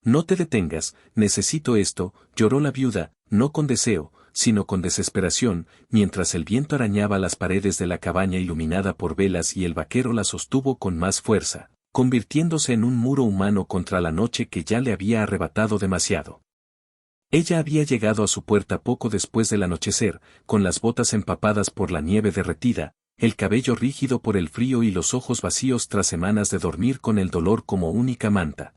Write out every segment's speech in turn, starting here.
No te detengas, necesito esto, lloró la viuda, no con deseo, sino con desesperación, mientras el viento arañaba las paredes de la cabaña iluminada por velas y el vaquero la sostuvo con más fuerza, convirtiéndose en un muro humano contra la noche que ya le había arrebatado demasiado. Ella había llegado a su puerta poco después del anochecer, con las botas empapadas por la nieve derretida, el cabello rígido por el frío y los ojos vacíos tras semanas de dormir con el dolor como única manta.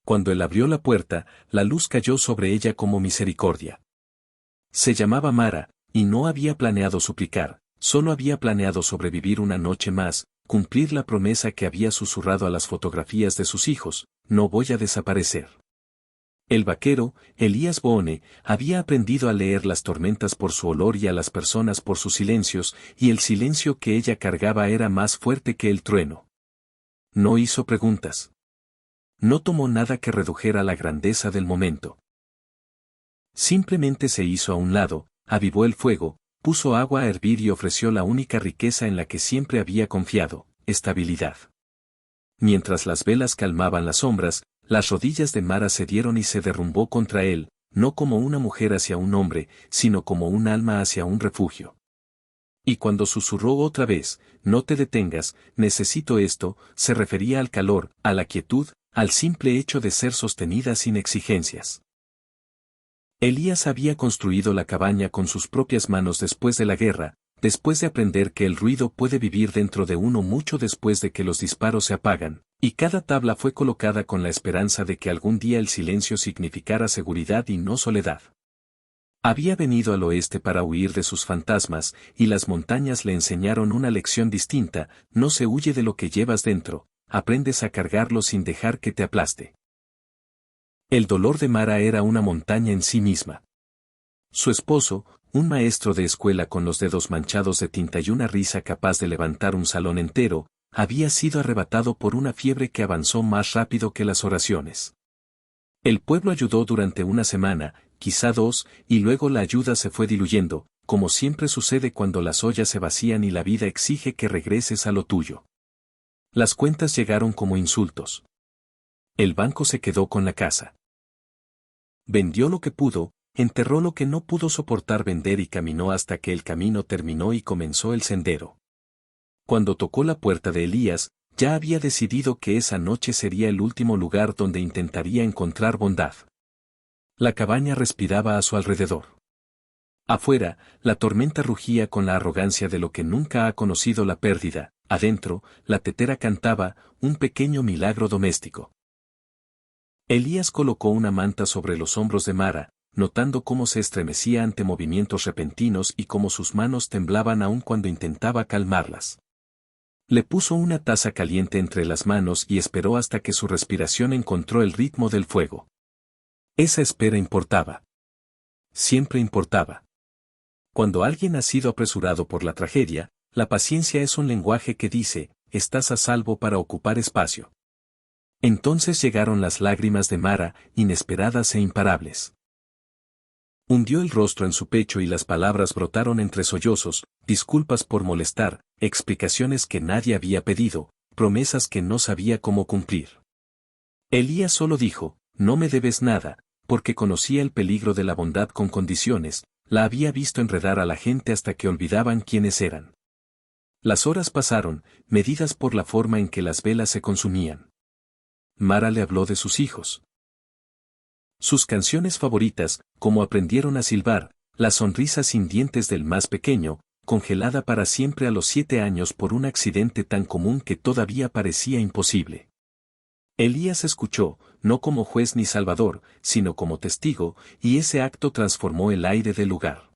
Cuando él abrió la puerta, la luz cayó sobre ella como misericordia. Se llamaba Mara, y no había planeado suplicar, solo había planeado sobrevivir una noche más, cumplir la promesa que había susurrado a las fotografías de sus hijos: no voy a desaparecer. El vaquero, Elías Boone, había aprendido a leer las tormentas por su olor y a las personas por sus silencios, y el silencio que ella cargaba era más fuerte que el trueno. No hizo preguntas. No tomó nada que redujera la grandeza del momento. Simplemente se hizo a un lado, avivó el fuego, puso agua a hervir y ofreció la única riqueza en la que siempre había confiado: estabilidad. Mientras las velas calmaban las sombras, las rodillas de Mara cedieron y se derrumbó contra él, no como una mujer hacia un hombre, sino como un alma hacia un refugio. Y cuando susurró otra vez: no te detengas, necesito esto, se refería al calor, a la quietud, al simple hecho de ser sostenida sin exigencias. Elías había construido la cabaña con sus propias manos después de la guerra, después de aprender que el ruido puede vivir dentro de uno mucho después de que los disparos se apagan, y cada tabla fue colocada con la esperanza de que algún día el silencio significara seguridad y no soledad. Había venido al oeste para huir de sus fantasmas, y las montañas le enseñaron una lección distinta: no se huye de lo que llevas dentro, aprendes a cargarlo sin dejar que te aplaste. El dolor de Mara era una montaña en sí misma. Su esposo, un maestro de escuela con los dedos manchados de tinta y una risa capaz de levantar un salón entero, había sido arrebatado por una fiebre que avanzó más rápido que las oraciones. El pueblo ayudó durante una semana, quizá dos, y luego la ayuda se fue diluyendo, como siempre sucede cuando las ollas se vacían y la vida exige que regreses a lo tuyo. Las cuentas llegaron como insultos. El banco se quedó con la casa. Vendió lo que pudo, enterró lo que no pudo soportar vender y caminó hasta que el camino terminó y comenzó el sendero. Cuando tocó la puerta de Elías, ya había decidido que esa noche sería el último lugar donde intentaría encontrar bondad. La cabaña respiraba a su alrededor. Afuera, la tormenta rugía con la arrogancia de lo que nunca ha conocido la pérdida. Adentro, la tetera cantaba, un pequeño milagro doméstico. Elías colocó una manta sobre los hombros de Mara, notando cómo se estremecía ante movimientos repentinos y cómo sus manos temblaban aun cuando intentaba calmarlas. Le puso una taza caliente entre las manos y esperó hasta que su respiración encontró el ritmo del fuego. Esa espera importaba. Siempre importaba. Cuando alguien ha sido apresurado por la tragedia, la paciencia es un lenguaje que dice: estás a salvo para ocupar espacio. Entonces llegaron las lágrimas de Mara, inesperadas e imparables. Hundió el rostro en su pecho y las palabras brotaron entre sollozos: disculpas por molestar, explicaciones que nadie había pedido, promesas que no sabía cómo cumplir. Elías solo dijo: no me debes nada, porque conocía el peligro de la bondad con condiciones, la había visto enredar a la gente hasta que olvidaban quiénes eran. Las horas pasaron, medidas por la forma en que las velas se consumían. Mara le habló de sus hijos. Sus canciones favoritas, como aprendieron a silbar, la sonrisa sin dientes del más pequeño, congelada para siempre a los 7 años por un accidente tan común que todavía parecía imposible. Elías escuchó, no como juez ni salvador, sino como testigo, y ese acto transformó el aire del lugar.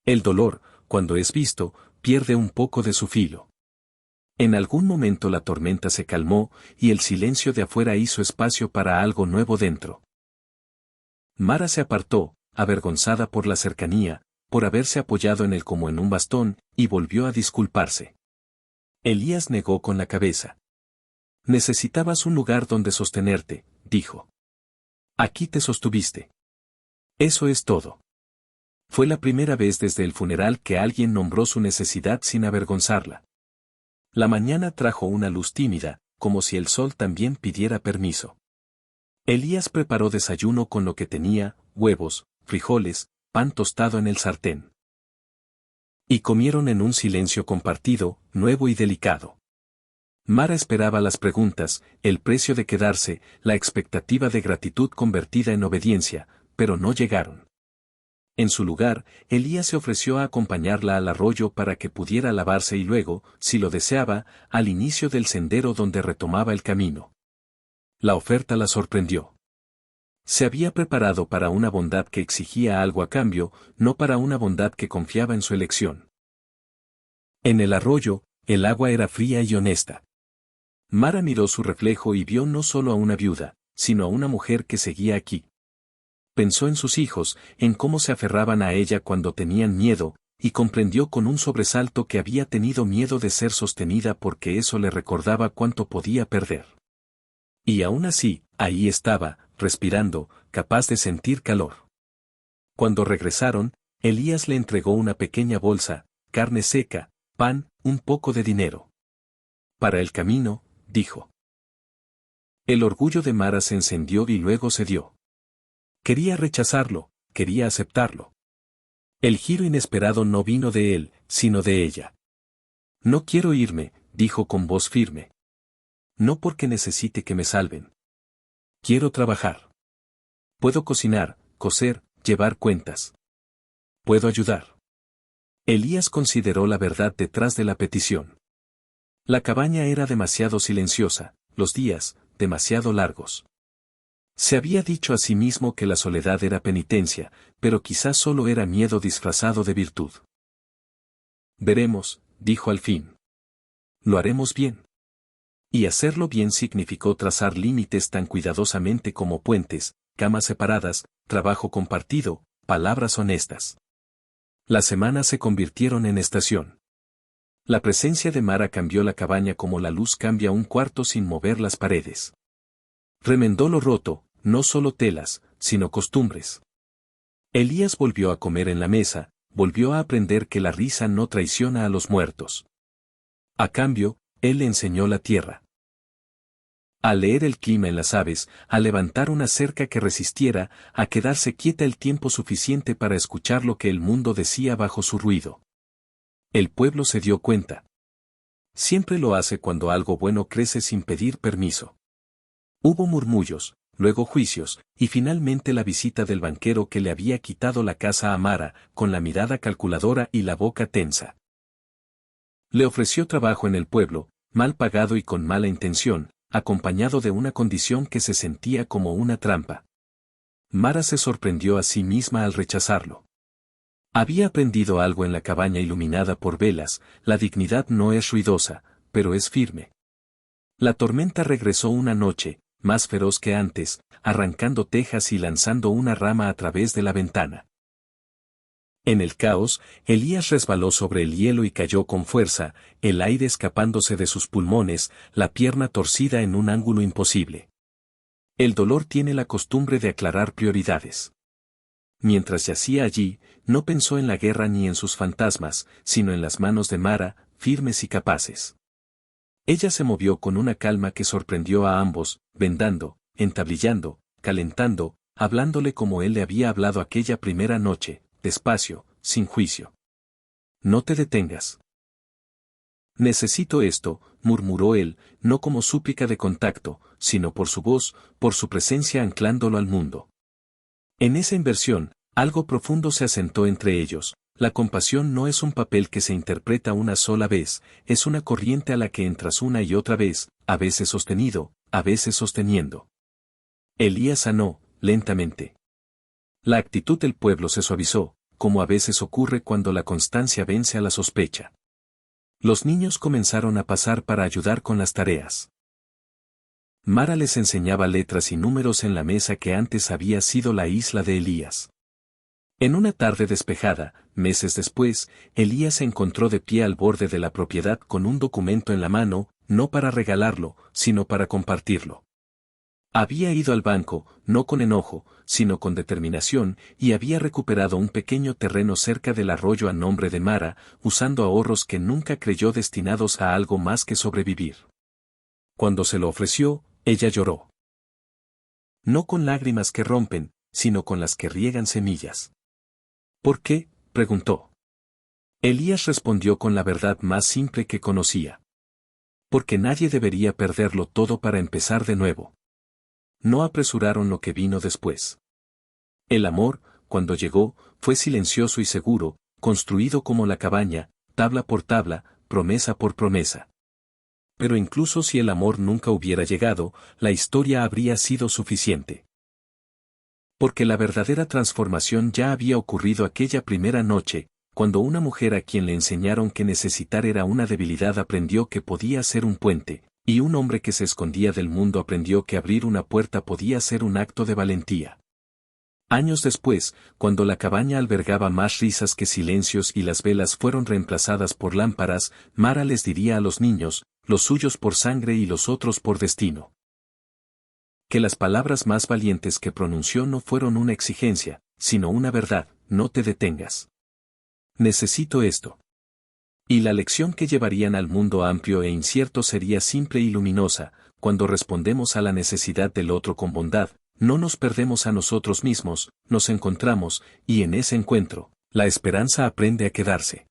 El dolor, cuando es visto, pierde un poco de su filo. En algún momento la tormenta se calmó, y el silencio de afuera hizo espacio para algo nuevo dentro. Mara se apartó, avergonzada por la cercanía, por haberse apoyado en él como en un bastón, y volvió a disculparse. Elías negó con la cabeza. Necesitabas un lugar donde sostenerte, dijo. Aquí te sostuviste. Eso es todo. Fue la primera vez desde el funeral que alguien nombró su necesidad sin avergonzarla. La mañana trajo una luz tímida, como si el sol también pidiera permiso. Elías preparó desayuno con lo que tenía, huevos, frijoles, pan tostado en el sartén. Y comieron en un silencio compartido, nuevo y delicado. Mara esperaba las preguntas, el precio de quedarse, la expectativa de gratitud convertida en obediencia, pero no llegaron. En su lugar, Elías se ofreció a acompañarla al arroyo para que pudiera lavarse y luego, si lo deseaba, al inicio del sendero donde retomaba el camino. La oferta la sorprendió. Se había preparado para una bondad que exigía algo a cambio, no para una bondad que confiaba en su elección. En el arroyo, el agua era fría y honesta. Mara miró su reflejo y vio no solo a una viuda, sino a una mujer que seguía aquí. Pensó en sus hijos, en cómo se aferraban a ella cuando tenían miedo, y comprendió con un sobresalto que había tenido miedo de ser sostenida porque eso le recordaba cuánto podía perder. Y aún así, ahí estaba, respirando, capaz de sentir calor. Cuando regresaron, Elías le entregó una pequeña bolsa, carne seca, pan, un poco de dinero. Para el camino, dijo. El orgullo de Mara se encendió y luego cedió. Quería rechazarlo, quería aceptarlo. El giro inesperado no vino de él, sino de ella. No quiero irme, dijo con voz firme. No porque necesite que me salven. Quiero trabajar. Puedo cocinar, coser, llevar cuentas. Puedo ayudar. Elías consideró la verdad detrás de la petición. La cabaña era demasiado silenciosa, los días, demasiado largos. Se había dicho a sí mismo que la soledad era penitencia, pero quizás solo era miedo disfrazado de virtud. Veremos, dijo al fin. Lo haremos bien. Y hacerlo bien significó trazar límites tan cuidadosamente como puentes, camas separadas, trabajo compartido, palabras honestas. Las semanas se convirtieron en estación. La presencia de Mara cambió la cabaña como la luz cambia un cuarto sin mover las paredes. Remendó lo roto, no solo telas, sino costumbres. Elías volvió a comer en la mesa, volvió a aprender que la risa no traiciona a los muertos. A cambio, él le enseñó la tierra. A leer el clima en las aves, a levantar una cerca que resistiera, a quedarse quieta el tiempo suficiente para escuchar lo que el mundo decía bajo su ruido. El pueblo se dio cuenta. Siempre lo hace cuando algo bueno crece sin pedir permiso. Hubo murmullos, luego juicios, y finalmente la visita del banquero que le había quitado la casa a Mara, con la mirada calculadora y la boca tensa. Le ofreció trabajo en el pueblo, mal pagado y con mala intención, acompañado de una condición que se sentía como una trampa. Mara se sorprendió a sí misma al rechazarlo. Había aprendido algo en la cabaña iluminada por velas, la dignidad no es ruidosa, pero es firme. La tormenta regresó una noche, más feroz que antes, arrancando tejas y lanzando una rama a través de la ventana. En el caos, Elías resbaló sobre el hielo y cayó con fuerza, el aire escapándose de sus pulmones, la pierna torcida en un ángulo imposible. El dolor tiene la costumbre de aclarar prioridades. Mientras yacía allí, no pensó en la guerra ni en sus fantasmas, sino en las manos de Mara, firmes y capaces. Ella se movió con una calma que sorprendió a ambos, vendando, entablillando, calentando, hablándole como él le había hablado aquella primera noche, despacio, sin juicio. No te detengas. Necesito esto, murmuró él, no como súplica de contacto, sino por su voz, por su presencia anclándolo al mundo. En esa inversión, algo profundo se asentó entre ellos. La compasión no es un papel que se interpreta una sola vez, es una corriente a la que entras una y otra vez, a veces sostenido, a veces sosteniendo. Elías sanó, lentamente. La actitud del pueblo se suavizó, como a veces ocurre cuando la constancia vence a la sospecha. Los niños comenzaron a pasar para ayudar con las tareas. Mara les enseñaba letras y números en la mesa que antes había sido la isla de Elías. En una tarde despejada, meses después, Elías se encontró de pie al borde de la propiedad con un documento en la mano, no para regalarlo, sino para compartirlo. Había ido al banco, no con enojo, sino con determinación, y había recuperado un pequeño terreno cerca del arroyo a nombre de Mara, usando ahorros que nunca creyó destinados a algo más que sobrevivir. Cuando se lo ofreció, ella lloró. No con lágrimas que rompen, sino con las que riegan semillas. ¿Por qué?, preguntó. Elías respondió con la verdad más simple que conocía. Porque nadie debería perderlo todo para empezar de nuevo. No apresuraron lo que vino después. El amor, cuando llegó, fue silencioso y seguro, construido como la cabaña, tabla por tabla, promesa por promesa. Pero incluso si el amor nunca hubiera llegado, la historia habría sido suficiente. Porque la verdadera transformación ya había ocurrido aquella primera noche, cuando una mujer a quien le enseñaron que necesitar era una debilidad aprendió que podía ser un puente, y un hombre que se escondía del mundo aprendió que abrir una puerta podía ser un acto de valentía. Años después, cuando la cabaña albergaba más risas que silencios y las velas fueron reemplazadas por lámparas, Mara les diría a los niños, los suyos por sangre y los otros por destino. Que las palabras más valientes que pronunció no fueron una exigencia, sino una verdad: no te detengas. Necesito esto. Y la lección que llevarían al mundo amplio e incierto sería simple y luminosa: cuando respondemos a la necesidad del otro con bondad, no nos perdemos a nosotros mismos, nos encontramos, y en ese encuentro, la esperanza aprende a quedarse.